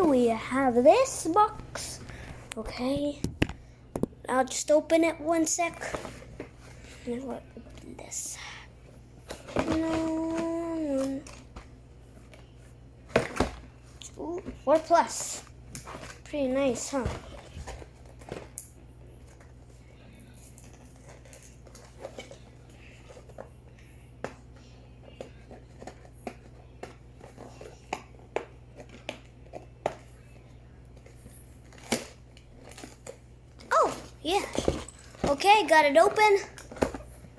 we have this box. Okay, I'll just open it one sec. And we'll open this. No. Ooh, 4 plus. Pretty nice, huh? Oh, yeah. Okay, got it open.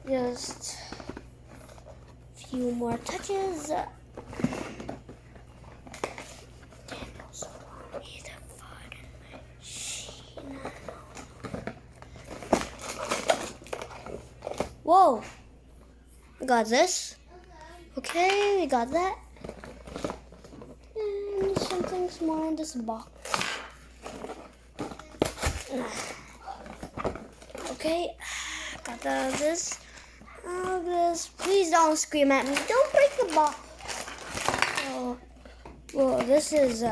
Just a few more touches. Whoa, we got this. Okay, we got that. And something small in this box. Okay, got this. This. Please don't scream at me. Don't break the box. Oh, well, this is.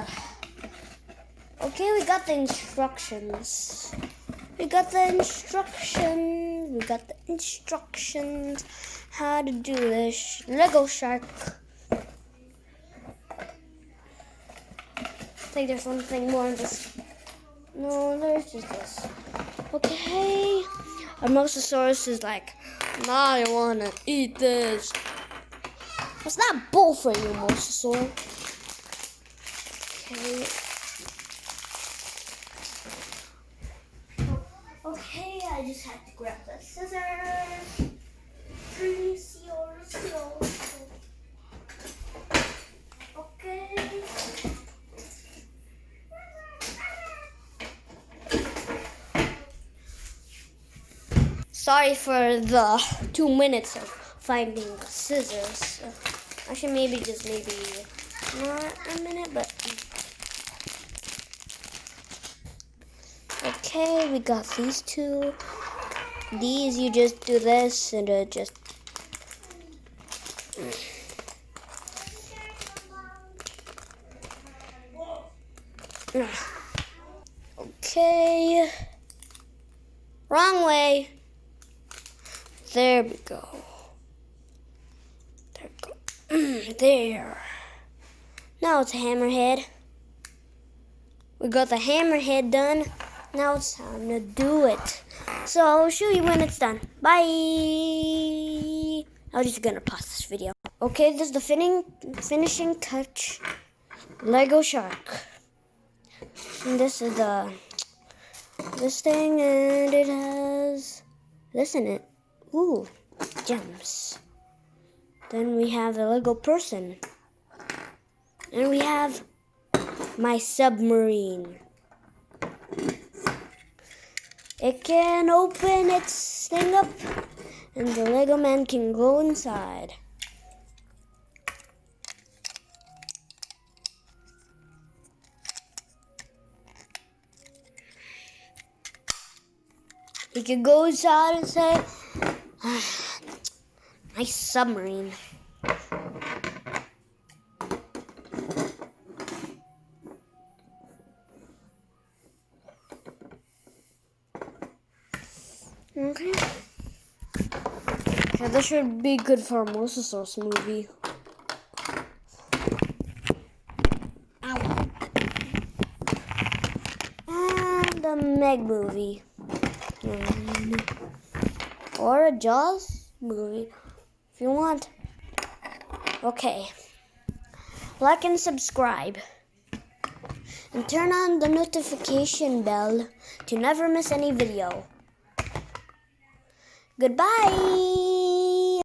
Okay, we got the instructions. We got the instructions how to do this. Lego Shark. I think there's something more in this. No, there's just this. Okay. Our Mosasaurus is like, I want to eat this. It's not bull for you, Mosasaur. Okay. Okay, I just had to grab the scissors. Okay. Sorry for the 2 minutes of finding the scissors. Actually, maybe not a minute, but. Okay, we got these two. These, you just do this and just. Okay. Wrong way. There we go. There. Now it's a hammerhead. We got the hammerhead done. Now it's time to do it. So I'll show you when it's done. Bye. I'm just gonna pause this video. Okay, this is the finishing touch. Lego Shark. And this is this thing, and it has this in it. Ooh, gems. Then we have the Lego person. And we have my submarine. It can open its thing up, and the Lego man can go inside. He can go inside and say, nice submarine. Okay. Yeah, this should be good for a Mosasaurus movie. Ow. And a Meg movie. Or a Jaws movie, if you want. Okay. Like and subscribe. And turn on the notification bell to never miss any video. Goodbye.